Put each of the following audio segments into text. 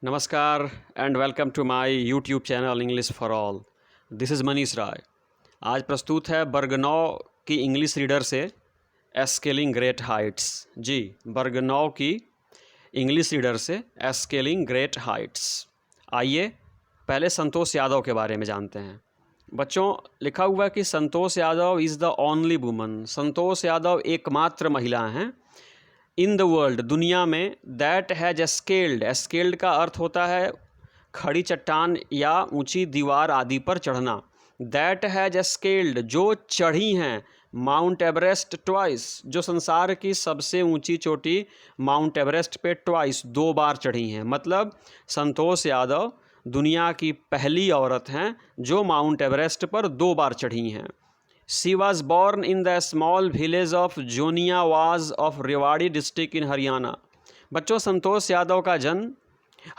नमस्कार and welcome to my YouTube channel English for all. This is Manish Rai. आज प्रस्तुत है बर्गनौ की इंग्लिश रीडर से एस्केलिंग ग्रेट हाइट्स। जी, बर्गनौ की इंग्लिश रीडर से एस्केलिंग ग्रेट हाइट्स। आइए पहले संतोष यादव के बारे में जानते हैं। बच्चों, लिखा हुआ है कि Santosh Yadav is the only woman. Santosh Yadav एकमात्र महिला हैं इन द वर्ल्ड, दुनिया में, दैट हैज एस्केल्ड। एस्केल्ड का अर्थ होता है खड़ी चट्टान या ऊंची दीवार आदि पर चढ़ना। दैट हैज एस्केल्ड, जो चढ़ी हैं, माउंट एवरेस्ट ट्वाइस, जो संसार की सबसे ऊंची चोटी माउंट एवरेस्ट पे ट्वाइस, 2 बार चढ़ी हैं। मतलब संतोष यादव दुनिया की पहली औरत हैं जो माउंट एवरेस्ट पर 2 बार चढ़ी हैं। She was born in the small village of जोनियावाज of Rewari district in Haryana. बच्चों, संतोष यादव का जन्म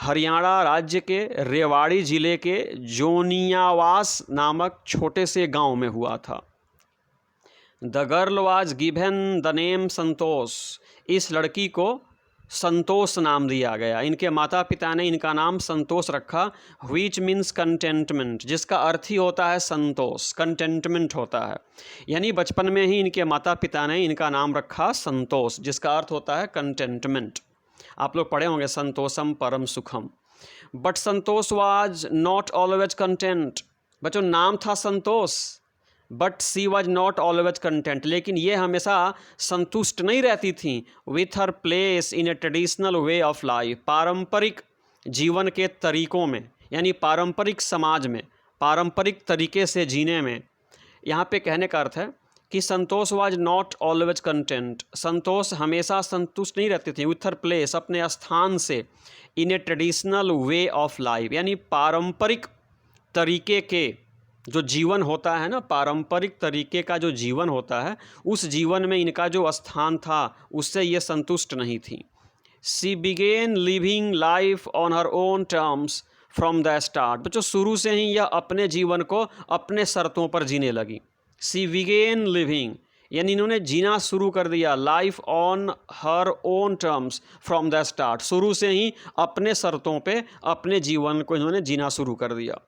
हरियाणा राज्य के रेवाड़ी ज़िले के जोनियावास नामक छोटे से गांव में हुआ था। The girl was given the name Santosh. इस लड़की को संतोष नाम दिया गया। इनके माता पिता ने इनका नाम संतोष रखा, व्हिच मीन्स कंटेंटमेंट, जिसका अर्थ ही होता है संतोष, कंटेंटमेंट होता है। यानी बचपन में ही इनके माता पिता ने इनका नाम रखा संतोष, जिसका अर्थ होता है कंटेंटमेंट। आप लोग पढ़े होंगे संतोषम परम सुखम। But Santosh was not always content. बच्चों, नाम था Santosh, but she was not always content, लेकिन ये हमेशा संतुष्ट नहीं रहती थी with her place in a traditional way of life. पारंपरिक जीवन के तरीकों में, यानी पारंपरिक समाज में, पारंपरिक तरीके से जीने में। यहाँ पे कहने का अर्थ है कि संतोष वाज नॉट ऑलवेज कंटेंट। संतोष हमेशा संतुष्ट नहीं रहती थी विथ हर प्लेस, अपने स्थान से, in a traditional way of life, यानी पारंपरिक तरीके के जो जीवन होता है ना, पारंपरिक तरीके का जो जीवन होता है, उस जीवन में इनका जो स्थान था उससे ये संतुष्ट नहीं थी। She began living life on her own terms from the start. बच्चों, शुरू से ही यह अपने जीवन को अपने शर्तों पर जीने लगी। सी बिगेन लिविंग यानी इन्होंने जीना शुरू कर दिया, life on her own terms from the start. शुरू से ही अपने शर्तों पे अपने जीवन को इन्होंने जीना शुरू कर दिया।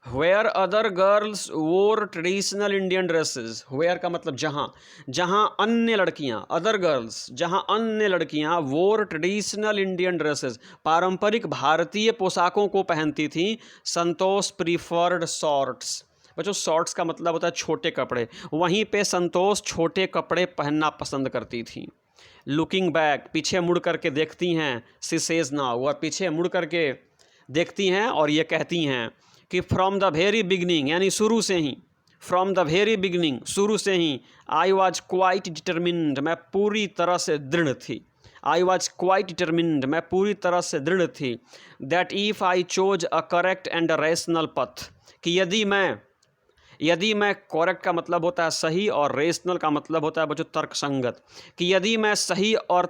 वेयर अदर गर्ल्स वोर ट्रेडिशनल इंडियन ड्रेसेस। वेयर का मतलब जहाँ, जहाँ अन्य लड़कियाँ, अदर गर्ल्स, जहाँ अन्य लड़कियाँ वोर ट्रेडिशनल इंडियन ड्रेसेस, पारंपरिक भारतीय पोशाकों को पहनती थीं, संतोष प्रीफर्ड शॉर्ट्स। बच्चों, शॉर्ट्स का मतलब होता है छोटे कपड़े, वहीं पे संतोष छोटे कपड़े पहनना पसंद करती थीं। लुकिंग बैक, पीछे मुड़ करके देखती हैं, सी सेज नाउ, और पीछे मुड़ करके देखती हैं और ये कहती हैं कि फ्रॉम द वेरी बिगनिंग, यानी शुरू से ही, फ्रॉम द वेरी बिगनिंग, शुरू से ही, आई वॉज क्वाइट डिटर्मिन्ड, मैं पूरी तरह से दृढ़ थी। आई वॉज क्वाइट डिटर्मिन्ड, मैं पूरी तरह से दृढ़ थी। That if I chose a correct and a rational पथ, कि यदि मैं करेक्ट का मतलब होता है सही और रेशनल का मतलब होता है बच्चों तर्कसंगत, कि यदि मैं सही और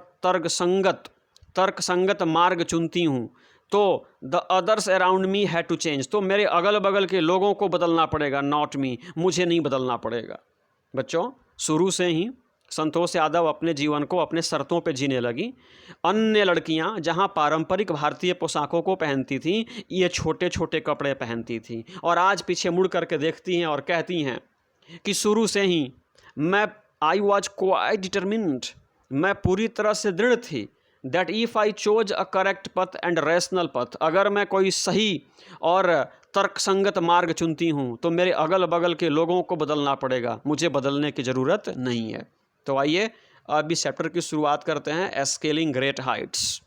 तर्कसंगत मार्ग चुनती हूँ तो the others around me had to change, तो मेरे अगल बगल के लोगों को बदलना पड़ेगा, नॉट मी, मुझे नहीं बदलना पड़ेगा। बच्चों, शुरू से ही संतोष यादव अपने जीवन को अपने शर्तों पे जीने लगी। अन्य लड़कियां जहां पारंपरिक भारतीय पोशाकों को पहनती थीं, ये छोटे छोटे कपड़े पहनती थीं, और आज पीछे मुड़ करके देखती हैं और कहती हैं कि शुरू से ही मैं, आई वॉज क्वाइट डिटर्मिन्ड, मैं पूरी तरह से दृढ़ थी। That if I chose a correct पथ एंड रैशनल पथ, अगर मैं कोई सही और तर्कसंगत मार्ग चुनती हूँ तो मेरे अगल बगल के लोगों को बदलना पड़ेगा, मुझे बदलने की ज़रूरत नहीं है। तो आइए अब इस चैप्टर की शुरुआत करते हैं, एस्केलिंग ग्रेट हाइट्स।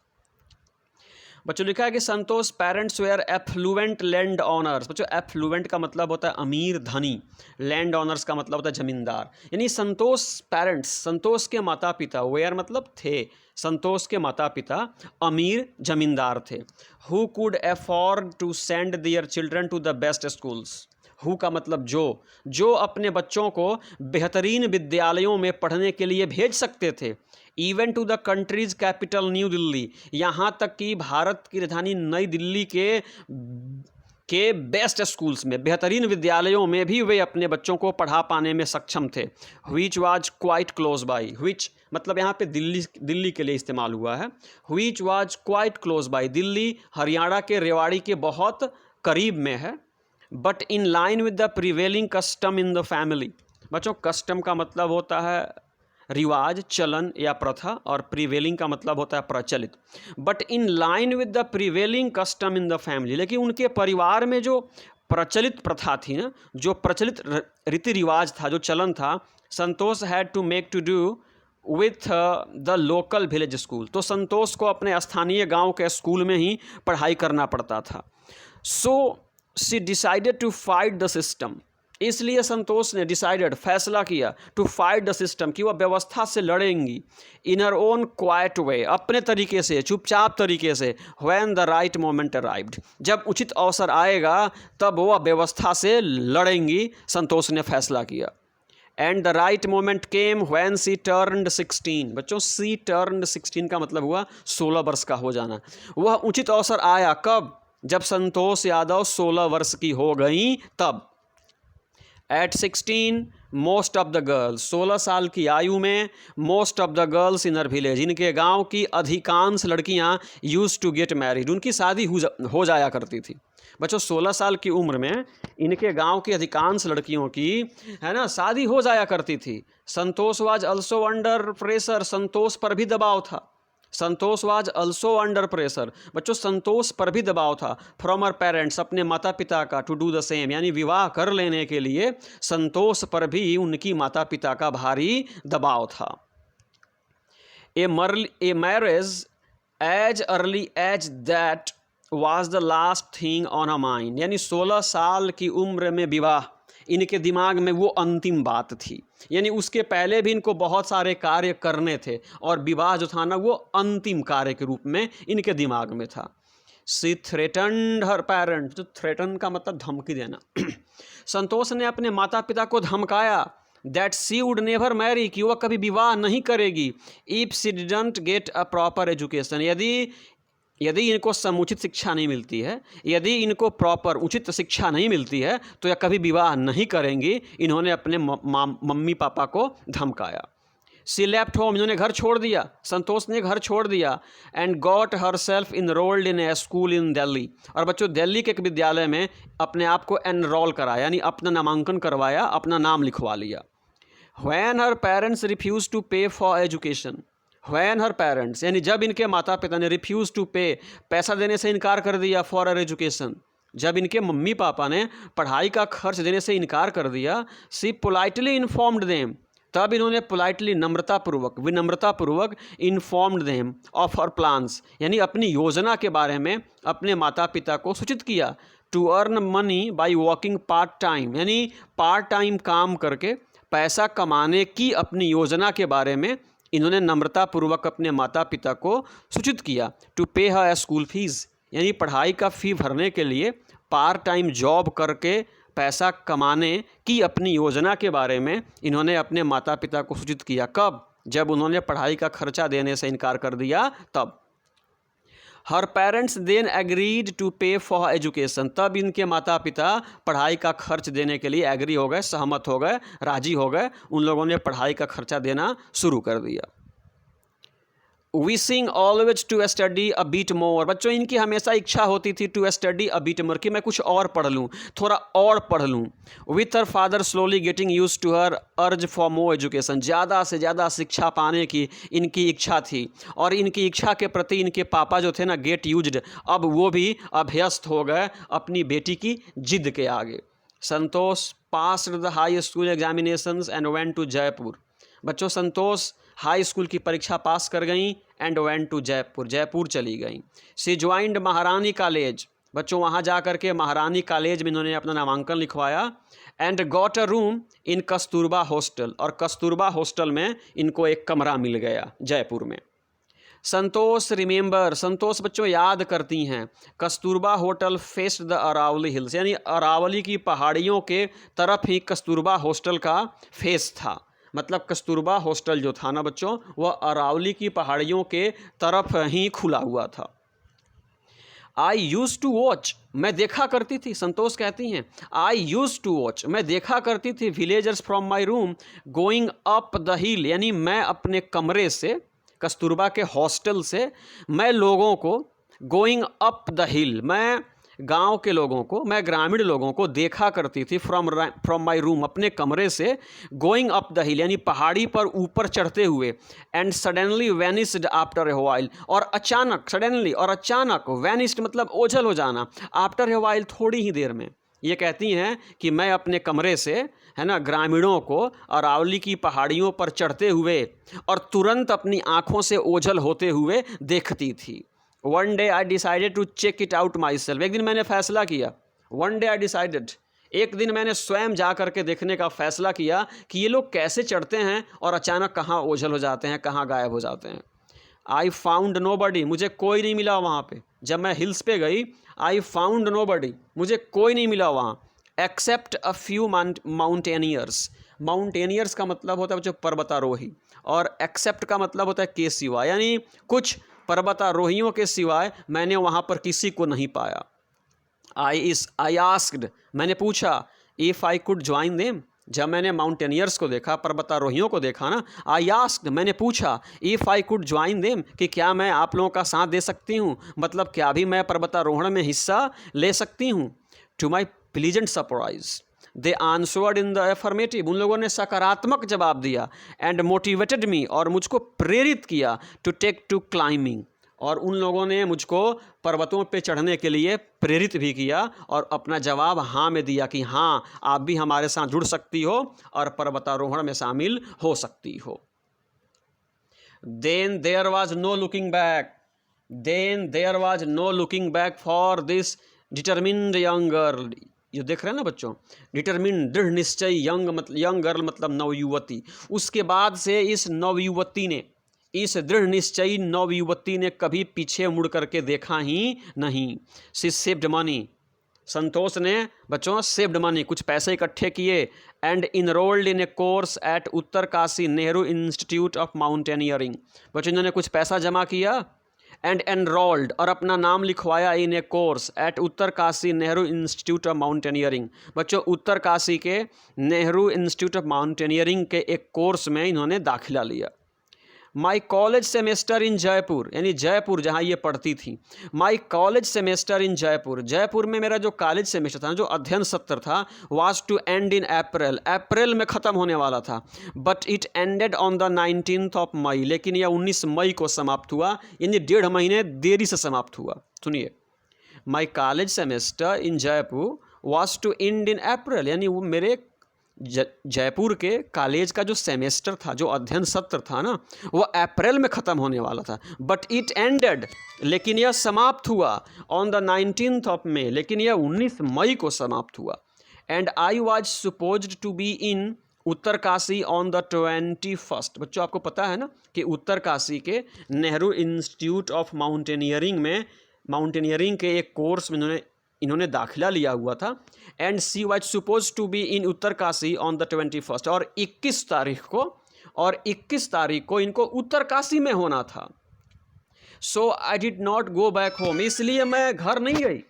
बच्चों, लिखा है कि Santosh parents were affluent land owners. बच्चों, एफ्लुएंट का मतलब होता है अमीर, धनी, लैंड ऑनर्स का मतलब होता है जमींदार। यानी संतोष पेरेंट्स, संतोष के माता पिता, वेयर मतलब थे, संतोष के माता पिता अमीर जमींदार थे। Who could afford to send their children to the best schools. Who का मतलब जो अपने बच्चों को बेहतरीन विद्यालयों में पढ़ने के लिए भेज सकते थे। Even to the country's capital New Delhi, यहाँ तक कि भारत की राजधानी नई दिल्ली के बेस्ट स्कूल्स में, बेहतरीन विद्यालयों में भी वे अपने बच्चों को पढ़ा पाने में सक्षम थे। Which was quite close by, which मतलब यहाँ पे दिल्ली के लिए इस्तेमाल हुआ है। Which was quite close by, Delhi Haryana के रेवाड़ी के बहुत करीब में है। But in line with the prevailing custom in the family, बच्चों कस्टम का मतलब होता है रिवाज, चलन या प्रथा, और प्रिवेलिंग का मतलब होता है प्रचलित। But in line with the prevailing custom in the family, लेकिन उनके परिवार में जो प्रचलित प्रथा थी ना, जो प्रचलित रीति रिवाज था, जो चलन था, Santosh had to make to do with the local village school, तो संतोष को अपने स्थानीय गांव के स्कूल में ही पढ़ाई करना पड़ता था। So she decided to fight the system, इसलिए संतोष ने डिसाइडेड फैसला किया टू फाइट द सिस्टम कि वह व्यवस्था से लड़ेंगी इन हर ओन क्वाइट वे, अपने तरीके से, चुपचाप तरीके से। When the right moment arrived, जब उचित अवसर आएगा तब वह व्यवस्था से लड़ेंगी, संतोष ने फैसला किया। And the right moment came when she turned 16, बच्चों सी टर्न्ड 16 का मतलब हुआ 16 वर्ष का हो जाना। वह उचित अवसर आया कब? जब संतोष यादव 16 वर्ष की हो गई तब। At 16 most of the girls, 16 साल की आयु में most of the girls in her village, इनके गांव की अधिकांश लड़कियां यूज्ड टू गेट मैरिड, उनकी शादी हो जाया करती थी। बच्चों 16 साल की उम्र में इनके गांव की अधिकांश लड़कियों की, है ना, शादी हो जाया करती थी। संतोष वाज अल्सो अंडर प्रेशर, संतोष पर भी दबाव था। संतोष वाज अल्सो अंडर प्रेशर, बच्चों संतोष पर भी दबाव था। फ्रॉम हर पेरेंट्स, अपने माता पिता का, टू डू द सेम, यानी विवाह कर लेने के लिए संतोष पर भी उनकी माता पिता का भारी दबाव था। A marriage age early age that was the last thing on a mind, यानी 16 साल की उम्र में विवाह इनके दिमाग में वो अंतिम बात थी, यानी उसके पहले भी इनको बहुत सारे कार्य करने थे और विवाह जो था ना वो अंतिम कार्य के रूप में इनके दिमाग में था। सी थ्रेटन्ड हर पेरेंट, जो थ्रेटन का मतलब धमकी देना संतोष ने अपने माता पिता को धमकाया that she would never marry, कि वह कभी विवाह नहीं करेगी, if she didn't get a proper education, यदि इनको समुचित शिक्षा नहीं मिलती है, यदि इनको प्रॉपर उचित शिक्षा नहीं मिलती है तो यह कभी विवाह नहीं करेंगी। इन्होंने अपने मम्मी पापा को धमकाया। सी लेफ्ट होम, इन्होंने घर छोड़ दिया, संतोष ने घर छोड़ दिया। And got her self enrolled in A school इन दिल्ली, और बच्चों दिल्ली के एक विद्यालय में अपने आप को एनरोल कराया, यानी अपना नामांकन करवाया, अपना नाम लिखवा लिया। When her parents refuse to pay for education, when her parents यानी जब इनके माता पिता ने रिफ्यूज टू पे, पैसा देने से इनकार कर दिया, फॉर हर एजुकेशन, जब इनके मम्मी पापा ने पढ़ाई का खर्च देने से इनकार कर दिया। सी पोलाइटली इन्फॉर्म्ड देम, तब इन्होंने पोलाइटली नम्रतापूर्वक, विनम्रतापूर्वक informed them of her plans, यानी अपनी योजना के बारे में अपने माता पिता को सूचित किया। To earn money by working part time, यानी पार्ट टाइम काम करके पैसा कमाने की अपनी योजना के बारे में इन्होंने नम्रतापूर्वक अपने माता पिता को सूचित किया। टू पे हर स्कूल फीस, यानी पढ़ाई का फ़ी भरने के लिए पार्ट टाइम जॉब करके पैसा कमाने की अपनी योजना के बारे में इन्होंने अपने माता पिता को सूचित किया। कब? जब उन्होंने पढ़ाई का खर्चा देने से इनकार कर दिया तब। हर parents then agreed to pay for education, तब इनके माता पिता पढ़ाई का खर्च देने के लिए एग्री हो गए, सहमत हो गए, राजी हो गए। उन लोगों ने पढ़ाई का खर्चा देना शुरू कर दिया। Wishing always to study a bit more, बच्चों इनकी हमेशा इच्छा होती थी to study a bit more, कि मैं कुछ और पढ़ लूँ, थोड़ा और पढ़ लूँ। With her father slowly getting used to her urge for more education, ज़्यादा से ज़्यादा शिक्षा पाने की इनकी इच्छा थी, और इनकी इच्छा के प्रति इनके पापा जो थे ना, गेट यूज्ड, अब वो भी अभ्यस्त हो गए अपनी बेटी की जिद के आगे। Santosh passed the high school examinations and went to Jaipur, बच्चों संतोष हाई स्कूल की परीक्षा पास कर गई and went to Jaipur, Jaipur चली गई। सी ज्वाइंड महारानी कॉलेज, बच्चों वहाँ जा कर के महारानी कॉलेज में इन्होंने अपना नामांकन लिखवाया। And got a room in Kasturba hostel, और कस्तूरबा हॉस्टल में इनको एक कमरा मिल गया जयपुर में। संतोष रिमेंबर, संतोष बच्चों याद करती हैं, Kasturba hotel faced the Aravalli hills, यानी अरावली की पहाड़ियों के तरफ ही कस्तूरबा हॉस्टल का फेस था। मतलब कस्तूरबा हॉस्टल जो था ना बच्चों, वह अरावली की पहाड़ियों के तरफ ही खुला हुआ था। आई यूज़ टू वॉच, मैं देखा करती थी, संतोष कहती हैं आई यूज़ टू वॉच, मैं देखा करती थी villagers from my room going up the हिल, यानी मैं अपने कमरे से, कस्तूरबा के हॉस्टल से मैं लोगों को, गोइंग अप द हिल, मैं गांव के लोगों को, मैं ग्रामीण लोगों को देखा करती थी फ्रॉम माई रूम, अपने कमरे से, गोइंग अप द हिल यानी पहाड़ी पर ऊपर चढ़ते हुए, and suddenly vanished after a while, और अचानक, सडनली और अचानक, वैनिस्ड मतलब ओझल हो जाना, आफ्टर ए वाइल थोड़ी ही देर में। ये कहती हैं कि मैं अपने कमरे से, है ना, ग्रामीणों को अरावली की पहाड़ियों पर चढ़ते हुए और तुरंत अपनी आंखों से ओझल होते हुए देखती थी। One day I decided to check it out myself, एक दिन मैंने फैसला किया, वन डे आई डिसाइडेड, एक दिन मैंने स्वयं जा करके देखने का फैसला किया कि ये लोग कैसे चढ़ते हैं और अचानक कहाँ ओझल हो जाते हैं, कहाँ गायब हो जाते हैं। आई फाउंड नोबडी, मुझे कोई नहीं मिला वहाँ पे, जब मैं हिल्स पे गई, आई फाउंड नोबडी, मुझे कोई नहीं मिला वहाँ, except a few mountaineers, mountaineers का मतलब होता है जो पर्वतारोही, और एक्सेप्ट का मतलब होता है के सिवा, यानी कुछ पर्वतारोहियों के सिवाय मैंने वहाँ पर किसी को नहीं पाया। आई आस्क्ड, मैंने पूछा, if I could join them, जब मैंने माउंटेनियर्स को देखा, पर्वतारोहियों को देखा ना, आई आस्क्ड, मैंने पूछा, if I could join them, कि क्या मैं आप लोगों का साथ दे सकती हूँ, मतलब क्या भी मैं पर्वतारोहण में हिस्सा ले सकती हूँ। To my pleasant surprise they answered in the affirmative, उन लोगों ने सकारात्मक जवाब दिया, एंड मोटिवेटेड मी, और मुझको प्रेरित किया, टू टेक टू क्लाइंबिंग, और उन लोगों ने मुझको पर्वतों पे चढ़ने के लिए प्रेरित भी किया और अपना जवाब हाँ में दिया कि हाँ आप भी हमारे साथ जुड़ सकती हो और पर्वतारोहण में शामिल हो सकती हो। Then there was no looking back, then there was no looking back for this determined young girl, ये देख रहे हैं ना बच्चों, डिटरमिन्ड दृढ़ निश्चय, यंग गर्ल मतलब नवयुवती, उसके बाद से इस नवयुवती ने, इस दृढ़ निश्चयी नवयुवती ने कभी पीछे मुड़ करके देखा ही नहीं। शी सेव्ड मनी, संतोष ने बच्चों सेव्ड मनी, कुछ पैसे इकट्ठे किए, and enrolled in a course at Uttarkashi Nehru Institute of Mountaineering, बच्चों इन्होंने कुछ पैसा जमा किया, एंड एनरोल्ड, और अपना नाम लिखवाया in a course at Uttarkashi Nehru Institute of Mountaineering, बच्चों उत्तरकाशी के नेहरू इंस्टीट्यूट ऑफ माउंटेनियरिंग के एक कोर्स में इन्होंने दाखिला लिया। माई कॉलेज सेमेस्टर इन जयपुर, यानी जयपुर जहाँ ये पढ़ती थी, माई college semester in Jaipur, Jaipur में मेरा जो कॉलेज सेमेस्टर था, जो अध्ययन सत्र था, was to end in April, अप्रैल में ख़त्म होने वाला था, but it ended on the 19th of May, लेकिन यह 19 मई को समाप्त हुआ, यानी 1.5 महीने देरी से समाप्त हुआ। सुनिए, my college semester in Jaipur was to end in April, यानी वो मेरे जयपुर के कॉलेज का जो सेमेस्टर था, जो अध्ययन सत्र था ना, वो अप्रैल में ख़त्म होने वाला था, बट इट एंडेड, लेकिन यह समाप्त हुआ, on the 19th of May, लेकिन यह 19 मई को समाप्त हुआ, and I was supposed to be in Uttarkashi on the 21st, बच्चों आपको पता है ना कि उत्तरकाशी के नेहरू इंस्टीट्यूट ऑफ माउंटेनियरिंग में, माउंटेनियरिंग के एक कोर्स में इन्होंने दाखिला लिया हुआ था, and she was suppose to be in Uttarkashi on the 21st, और 21 तारीख को इनको उत्तरकाशी में होना था। So I did not go back home, इसलिए मैं घर नहीं गई।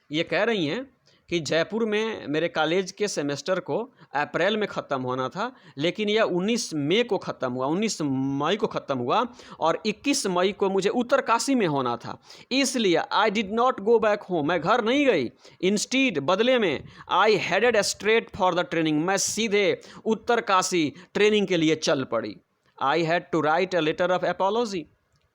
ये कह रही हैं कि जयपुर में मेरे कॉलेज के सेमेस्टर को अप्रैल में ख़त्म होना था, लेकिन यह 19 मई को ख़त्म हुआ, 19 मई को ख़त्म हुआ, और 21 मई को मुझे उत्तरकाशी में होना था, इसलिए I did not go back home, मैं घर नहीं गई। इंस्टीड, बदले में, I headed straight for the training, मैं सीधे उत्तरकाशी ट्रेनिंग के लिए चल पड़ी। I had to write a letter of apology,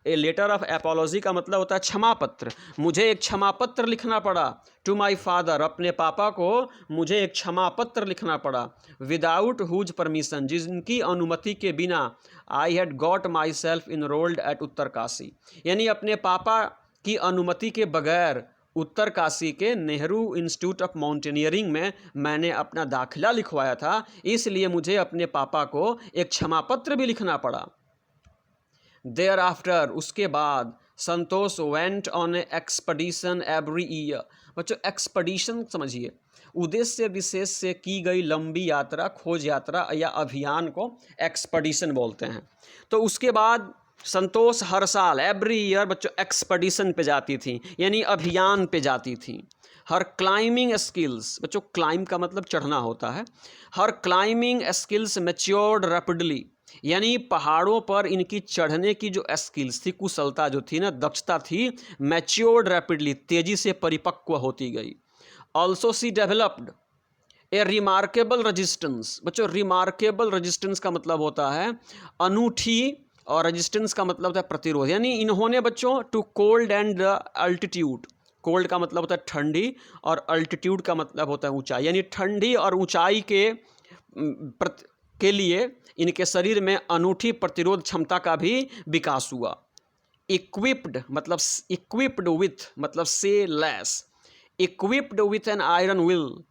a letter of apology का मतलब होता है क्षमा पत्र, मुझे एक क्षमा पत्र लिखना पड़ा, टू माई फादर, अपने पापा को मुझे एक क्षमा पत्र लिखना पड़ा, विदाउट हुज परमिशन, जिनकी अनुमति के बिना, I had got myself enrolled at Uttarkashi, यानी अपने पापा की अनुमति के बगैर उत्तरकाशी के नेहरू इंस्टीट्यूट ऑफ माउंटेनियरिंग में मैंने अपना दाखिला लिखवाया था, इसलिए मुझे अपने पापा को एक क्षमा पत्र भी लिखना पड़ा। देयर आफ्टर, उसके बाद, Santosh went on a expedition every year, बच्चों एक्सपीडिशन समझिए, उद्देश्य विशेष से की गई लंबी यात्रा, खोज यात्रा या अभियान को एक्सपीडिशन बोलते हैं। तो उसके बाद संतोष हर साल एवरी ईयर बच्चों एक्सपेडिशन पे जाती थी, यानी अभियान पे जाती थी। हर क्लाइंबिंग स्किल्स, बच्चों क्लाइंब का मतलब चढ़ना होता है। हर क्लाइंबिंग स्किल्स मैच्योर्ड रैपिडली, यानी पहाड़ों पर इनकी चढ़ने की जो स्किल्स थी, कुशलता जो थी ना, दक्षता थी, मैच्योर्ड रैपिडली, तेजी से परिपक्व होती गई। ऑल्सो सी डेवलप्ड ए रिमार्केबल रेजिस्टेंस। बच्चों रिमार्केबल रेजिस्टेंस का मतलब होता है अनूठी, और रेजिस्टेंस का मतलब होता है प्रतिरोध। यानी इन्होंने बच्चों to cold and altitude, cold का मतलब होता है ठंडी और अल्टीट्यूड का मतलब होता है ऊंचाई, यानी ठंडी और ऊंचाई के लिए इनके शरीर में अनूठी प्रतिरोध क्षमता का भी विकास हुआ। इक्विप्ड मतलब इक्विप्ड विथ मतलब से लेस, equipped with an iron will,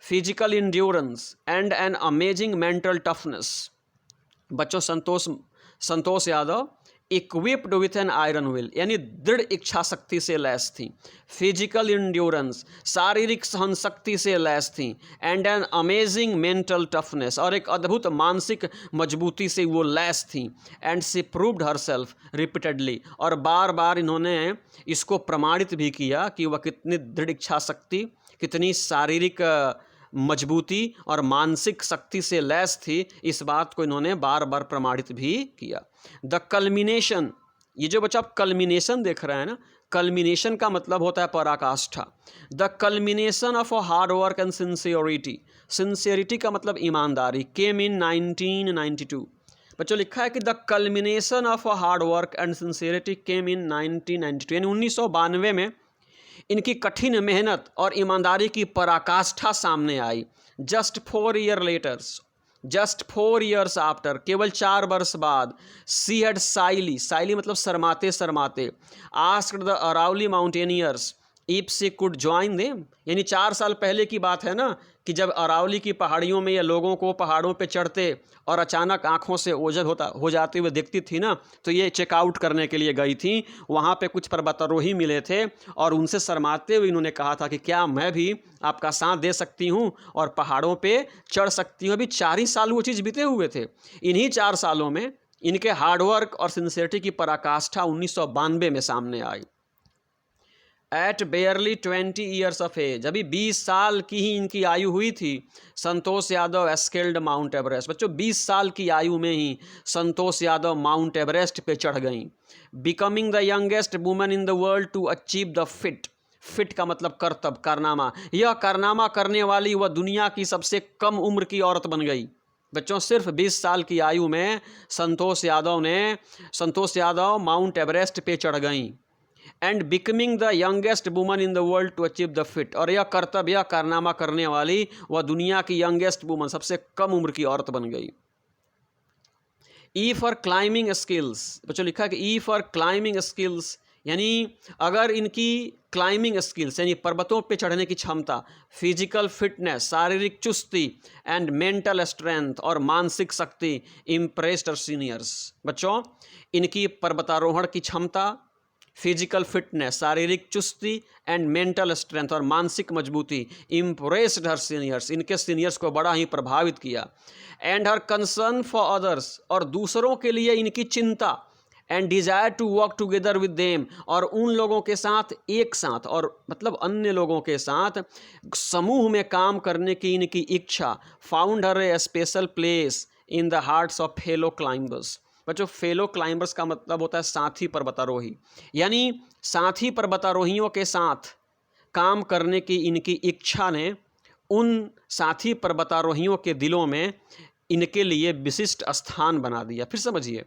physical endurance and an amazing mental toughness. बच्चों Santosh Yadav equipped with an iron will, यानी दृढ़ इच्छा शक्ति से लैस थी, फिजिकल इंड्योरेंस शारीरिक सहन शक्ति से लैस थी, and an amazing mental toughness और एक अद्भुत मानसिक मजबूती से वो लैस थी। And she proved herself repeatedly, और बार बार इन्होंने इसको प्रमाणित भी किया कि वह कितनी दृढ़ इच्छा शक्ति, कितनी शारीरिक मजबूती और मानसिक शक्ति से लैस थी। इस बात को इन्होंने बार बार प्रमाणित भी किया। द कल्मिनेशन, ये जो बच्चा आप कल्मिनेशन देख रहे हैं ना, कल्मिनेशन का मतलब होता है पराकाष्ठा। The culmination of a hard work and sincerity, sincerity का मतलब ईमानदारी, केम इन 1992। बच्चों लिखा है कि the culmination of a hard work and sincerity came in 1992, यानी 1992 में इनकी कठिन मेहनत और ईमानदारी की पराकाष्ठा सामने आई। जस्ट 4 ईयर्स आफ्टर, केवल 4 वर्ष बाद, सी हैड साइली मतलब शर्माते शर्माते, asked the Aravalli mountaineers if she could join them, यानी 4 साल पहले की बात है ना, कि जब अरावली की पहाड़ियों में ये लोगों को पहाड़ों पे चढ़ते और अचानक आंखों से ओझल हो जाते हुए देखती थी ना, तो ये चेकआउट करने के लिए गई थी। वहाँ पे कुछ पर्वतारोही मिले थे और उनसे शर्माते हुए इन्होंने कहा था कि क्या मैं भी आपका साथ दे सकती हूँ और पहाड़ों पे चढ़ सकती हूँ। अभी 4 ही साल वो चीज़ बीते हुए थे। इन्हीं 4 सालों में इनके हार्डवर्क और सिंसियरिटी की पराकाष्ठा 1992 में सामने आई। At barely 20 years of age, अभी 20 साल की ही इनकी आयु हुई थी, Santosh Yadav scaled mount Everest. बच्चों 20 साल की आयु में ही संतोष यादव माउंट एवरेस्ट पे चढ़ गईं। Becoming the youngest woman in the world to achieve the feat का मतलब करतब, कारनामा, यह कारनामा करने वाली वह दुनिया की सबसे कम उम्र की औरत बन गई। बच्चों सिर्फ 20 साल की आयु में संतोष यादव माउंट एवरेस्ट पे चढ़ गईं। And becoming the youngest woman in the world to achieve the feat, और यह कर्तव्य कारनामा करने वाली वह दुनिया की यंगेस्ट वुमन, सबसे कम उम्र की औरत बन गई। ई फॉर क्लाइंबिंग स्किल्स, बच्चों लिखा कि ई फॉर क्लाइंबिंग स्किल्स, यानी अगर इनकी क्लाइंबिंग स्किल्स यानी पर्वतों पे चढ़ने की क्षमता, फिजिकल फिटनेस शारीरिक चुस्ती, एंड मेंटल स्ट्रेंथ और मानसिक शक्ति इम्प्रेस्ड हर सीनियर्स। बच्चों इनकी पर्वतारोहण की क्षमता, फिजिकल फिटनेस शारीरिक चुस्ती, एंड मेंटल स्ट्रेंथ और मानसिक मजबूती इम्प्रेस्ड हर सीनियर्स, इनके सीनियर्स को बड़ा ही प्रभावित किया। And her concern for others, और दूसरों के लिए इनकी चिंता, and desire to work together with them, और उन लोगों के साथ एक साथ, और मतलब अन्य लोगों के साथ समूह में काम करने की इनकी इच्छा, found her A special place in the hearts of fellow climbers. बच्चों फेलो क्लाइंबर्स का मतलब होता है साथी पर्वतारोही, यानी साथी पर्वतारोहियों के साथ काम करने की इनकी इच्छा ने उन साथी पर्वतारोहियों के दिलों में इनके लिए विशिष्ट स्थान बना दिया। फिर समझिए,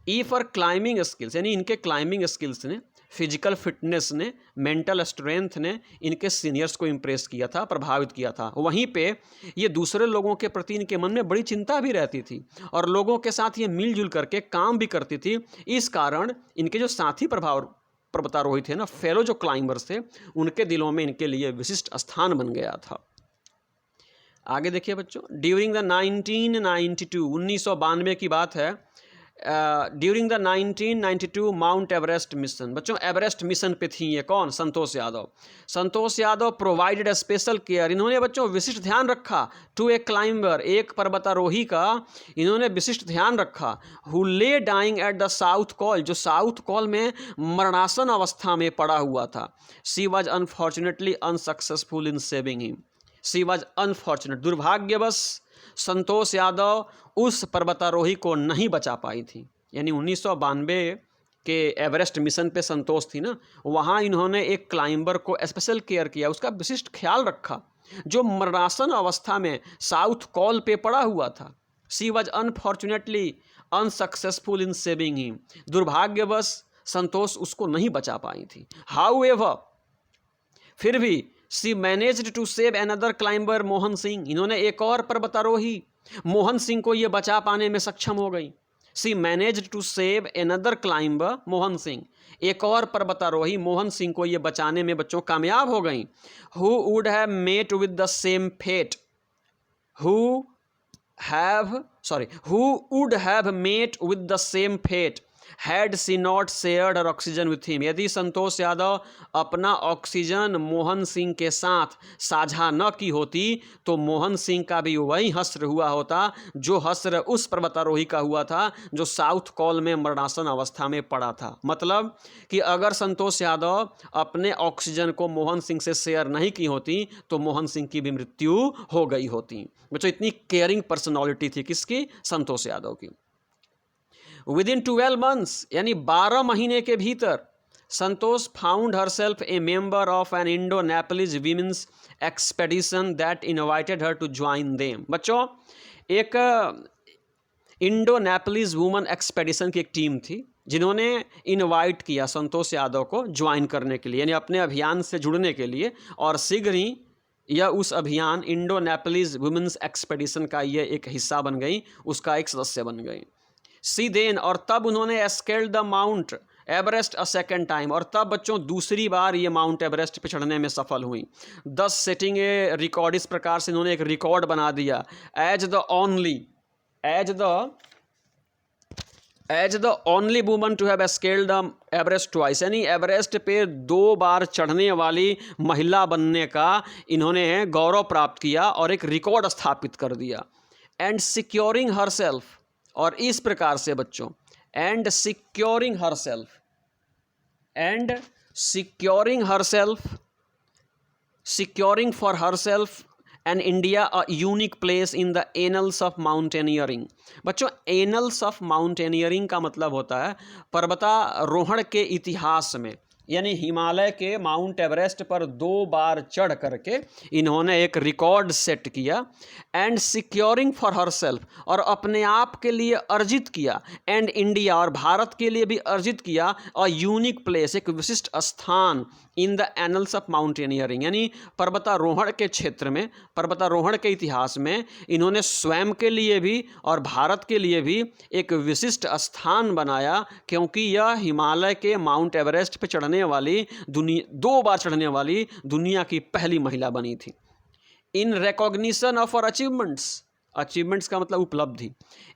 ई फॉर क्लाइंबिंग स्किल्स, यानी इनके क्लाइंबिंग स्किल्स ने, फिजिकल फिटनेस ने, मेंटल स्ट्रेंथ ने इनके सीनियर्स को इम्प्रेस किया था, प्रभावित किया था। वहीं पे ये दूसरे लोगों के प्रति इनके मन में बड़ी चिंता भी रहती थी और लोगों के साथ ये मिलजुल करके काम भी करती थी। इस कारण इनके जो साथी पर्वतारोही थे ना, फेलो जो क्लाइंबर्स थे, उनके दिलों में इनके लिए विशिष्ट स्थान बन गया था। आगे देखिए बच्चों, ड्यूरिंग द 1992 की बात है, during the 1992 mount Everest mission. बच्चों एवरेस्ट मिशन पे थी ये कौन? Santosh Yadav. Santosh Yadav provided a special care, इन्होंने बच्चों विशिष्ट ध्यान रखा टू ए क्लाइंबर, एक पर्वतारोही का इन्होंने विशिष्ट ध्यान रखा, who lay dying at the South Col, जो साउथ कॉल में मरणासन अवस्था में पड़ा हुआ था। She was unfortunately unsuccessful in saving him, she was unfortunate, दुर्भाग्यवश संतोष यादव उस पर्वतारोही को नहीं बचा पाई थी। यानी 1992 के एवरेस्ट मिशन पे संतोष थी ना, वहाँ इन्होंने एक क्लाइंबर को स्पेशल केयर किया, उसका विशिष्ट ख्याल रखा जो मरणासन अवस्था में साउथ कॉल पे पड़ा हुआ था। She was unfortunately unsuccessful in saving him, दुर्भाग्यवश संतोष उसको नहीं बचा पाई थी। हाउएवर, फिर भी she managed to save another climber Mohan Singh, इन्होंने एक और पर्वतारोही मोहन सिंह को ये बचा पाने में सक्षम हो गई। She managed to save another climber Mohan Singh, एक और पर्वतारोही मोहन सिंह को ये बचाने में बच्चों कामयाब हो गई। Who would have met with the same fate, who would have met with the same fate had she not shared her oxygen with him, यदि संतोष यादव अपना ऑक्सीजन मोहन सिंह के साथ साझा न की होती तो मोहन सिंह का भी वही हश्र हुआ होता जो हश्र उस पर्वतारोही का हुआ था जो साउथ कॉल में मरणासन अवस्था में पड़ा था। मतलब कि अगर संतोष यादव अपने ऑक्सीजन को मोहन सिंह से शेयर नहीं की होती तो मोहन सिंह की भी मृत्यु हो गई होती। बच्चों इतनी केयरिंग पर्सनैलिटी थी किसकी? संतोष यादव की। विदिन 12 months यानी 12 महीने के भीतर Santosh found herself a member of an Indo Nepalese women's expedition that invited her to join them. बच्चों एक इंडो नेपलीज वुमन एक्सपेडिशन की एक टीम थी जिन्होंने इनवाइट किया संतोष यादव को ज्वाइन करने के लिए, यानी अपने अभियान से जुड़ने के लिए, और शीघ्र ही यह उस अभियान इंडो नेपलीज वुमेंस एक्सपेडिशन का ये एक हिस्सा बन गई, उसका एक सदस्य बन गई। सी देन, और तब उन्होंने scaled the mount Everest a second time, और तब बच्चों दूसरी बार ये माउंट एवरेस्ट पे चढ़ने में सफल हुई। 10 सेटिंग ए रिकॉर्ड, इस प्रकार से इन्होंने एक रिकॉर्ड बना दिया। As the only woman to have scaled the Everest twice, यानी एवरेस्ट पे 2 बार चढ़ने वाली महिला बनने का इन्होंने गौरव प्राप्त किया और एक रिकॉर्ड स्थापित कर दिया। एंड सिक्योरिंग हरसेल्फ, और इस प्रकार से बच्चों and securing for herself and India a unique place in the annuls of Mountaineering. बच्चों एनल्स ऑफ माउंटेनियरिंग का मतलब होता है पर्वतारोहण के इतिहास में, यानी हिमालय के माउंट एवरेस्ट पर 2 बार चढ़ करके इन्होंने एक रिकॉर्ड सेट किया। एंड सिक्योरिंग फॉर हरसेल्फ, और अपने आप के लिए अर्जित किया, एंड इंडिया, और भारत के लिए भी अर्जित किया, अ यूनिक प्लेस, एक विशिष्ट स्थान, in the annuls of mountaineering, यानी पर्वतारोहण के क्षेत्र में, पर्वतारोहण के इतिहास में इन्होंने स्वयं के लिए भी और भारत के लिए भी एक विशिष्ट स्थान बनाया, क्योंकि यह हिमालय के माउंट एवरेस्ट पर चढ़ने वाली 2 बार चढ़ने वाली दुनिया की पहली महिला बनी थी। In recognition of our achievements, achievements का मतलब उपलब्धि,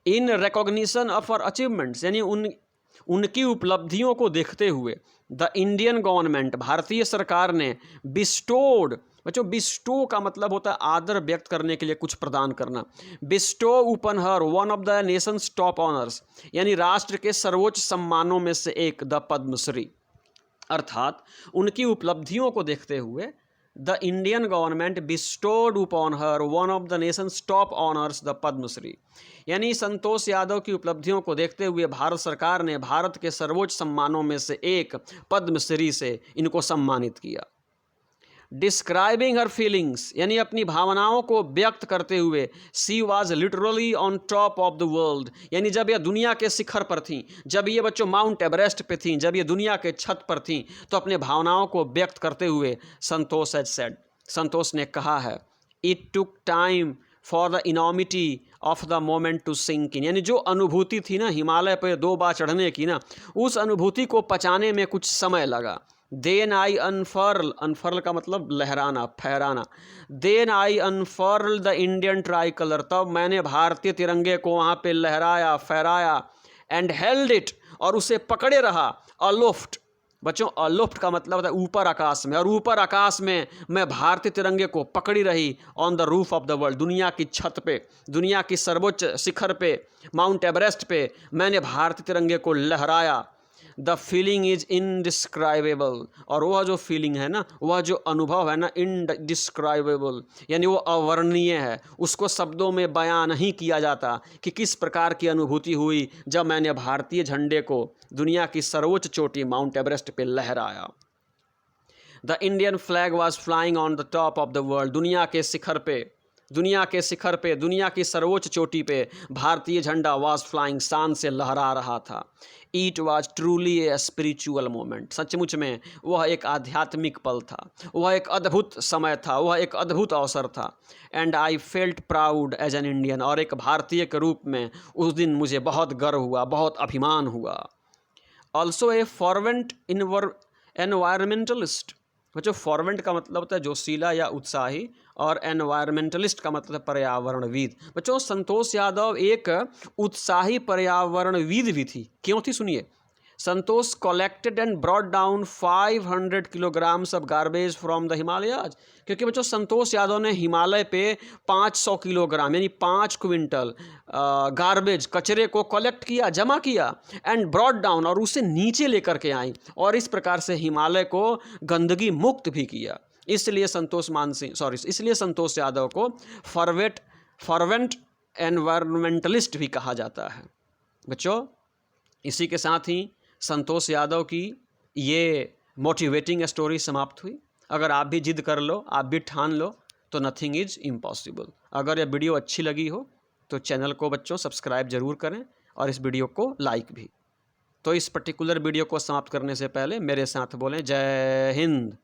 in recognition of our achievements, यानी उनकी उपलब्धियों को देखते हुए द इंडियन गवर्नमेंट, भारतीय सरकार ने बिस्टोड, बच्चों बिस्टो का मतलब होता है आदर व्यक्त करने के लिए कुछ प्रदान करना, bestow upon her one of the nation's top honours, यानी राष्ट्र के सर्वोच्च सम्मानों में से एक, द पद्मश्री। अर्थात उनकी उपलब्धियों को देखते हुए the Indian government bestowed upon her one of the nation's top honours, the Padmashri, यानी संतोष यादव की उपलब्धियों को देखते हुए भारत सरकार ने भारत के सर्वोच्च सम्मानों में से एक पद्मश्री से इनको सम्मानित किया। डिस्क्राइबिंग हर फीलिंग्स, यानी अपनी भावनाओं को व्यक्त करते हुए, she was literally on top of the world, यानी जब यह दुनिया के शिखर पर थीं, जब ये बच्चों माउंट एवरेस्ट पे थीं, जब ये दुनिया के छत पर थीं, तो अपने भावनाओं को व्यक्त करते हुए संतोष हैड सेड, संतोष ने कहा है, it took time for the enormity of the moment to sink in, यानी जो अनुभूति थी ना हिमालय पर 2 बार चढ़ने की ना, उस अनुभूति को पचाने में कुछ समय लगा। देन आई अनफर्ल, अनफर्ल का मतलब लहराना, फहराना, then I unfurl the Indian tricolour, तब मैंने भारतीय तिरंगे को वहाँ पे लहराया, फहराया। एंड हेल्ड इट, और उसे पकड़े रहा, अलोफ्ट। बच्चों अलोफ्ट का मतलब होता है ऊपर आकाश में, और ऊपर आकाश में मैं भारतीय तिरंगे को पकड़ी रही, on the roof of the world, दुनिया की छत पे, दुनिया की सर्वोच्च शिखर पे, माउंट एवरेस्ट पे मैंने भारतीय तिरंगे को लहराया। द फीलिंग इज इनडिस्क्राइबेबल, और वह जो फीलिंग है ना, वह जो अनुभव है ना, इनडिस्क्राइबेबल यानी वो अवर्णनीय है, उसको शब्दों में बयान नहीं किया जाता कि किस प्रकार की अनुभूति हुई जब मैंने भारतीय झंडे को दुनिया की सर्वोच्च चोटी माउंट एवरेस्ट पे लहराया। The Indian flag was flying on the top of the world, दुनिया के शिखर पे, दुनिया के शिखर पे, दुनिया की सर्वोच्च चोटी पे भारतीय झंडा वॉज फ्लाइंग, शान से लहरा रहा था। It was truly a spiritual moment, सचमुच में वह एक आध्यात्मिक पल था, वह एक अद्भुत समय था, वह एक अद्भुत अवसर था। And I felt proud as an Indian, और एक भारतीय के रूप में उस दिन मुझे बहुत गर्व हुआ, बहुत अभिमान हुआ। ऑल्सो ए फॉर्वेंट एनवायरमेंटलिस्ट, बच्चों फॉर्वेंट का मतलब होता है जोशीला या उत्साही, और एनवायरमेंटलिस्ट का मतलब पर्यावरणविद। बच्चों संतोष यादव एक उत्साही पर्यावरणविद भी थी। क्यों थी सुनिए। Santosh collected and brought down 500 kilograms of garbage from the Himalayas, क्योंकि बच्चों संतोष यादव ने हिमालय पे 500 किलोग्राम यानी 5 क्विंटल गार्बेज, कचरे को कलेक्ट किया, जमा किया, एंड ब्रॉट डाउन, और उसे नीचे लेकर के आई, और इस प्रकार से हिमालय को गंदगी मुक्त भी किया। इसलिए इसलिए संतोष यादव को फॉर्वेंट एनवायरमेंटलिस्ट भी कहा जाता है। बच्चों इसी के साथ ही संतोष यादव की ये मोटिवेटिंग स्टोरी समाप्त हुई। अगर आप भी जिद कर लो, आप भी ठान लो, तो नथिंग इज़ इम्पॉसिबल। अगर यह वीडियो अच्छी लगी हो तो चैनल को बच्चों सब्सक्राइब जरूर करें, और इस वीडियो को लाइक भी। तो इस पर्टिकुलर वीडियो को समाप्त करने से पहले मेरे साथ बोलें जय हिंद।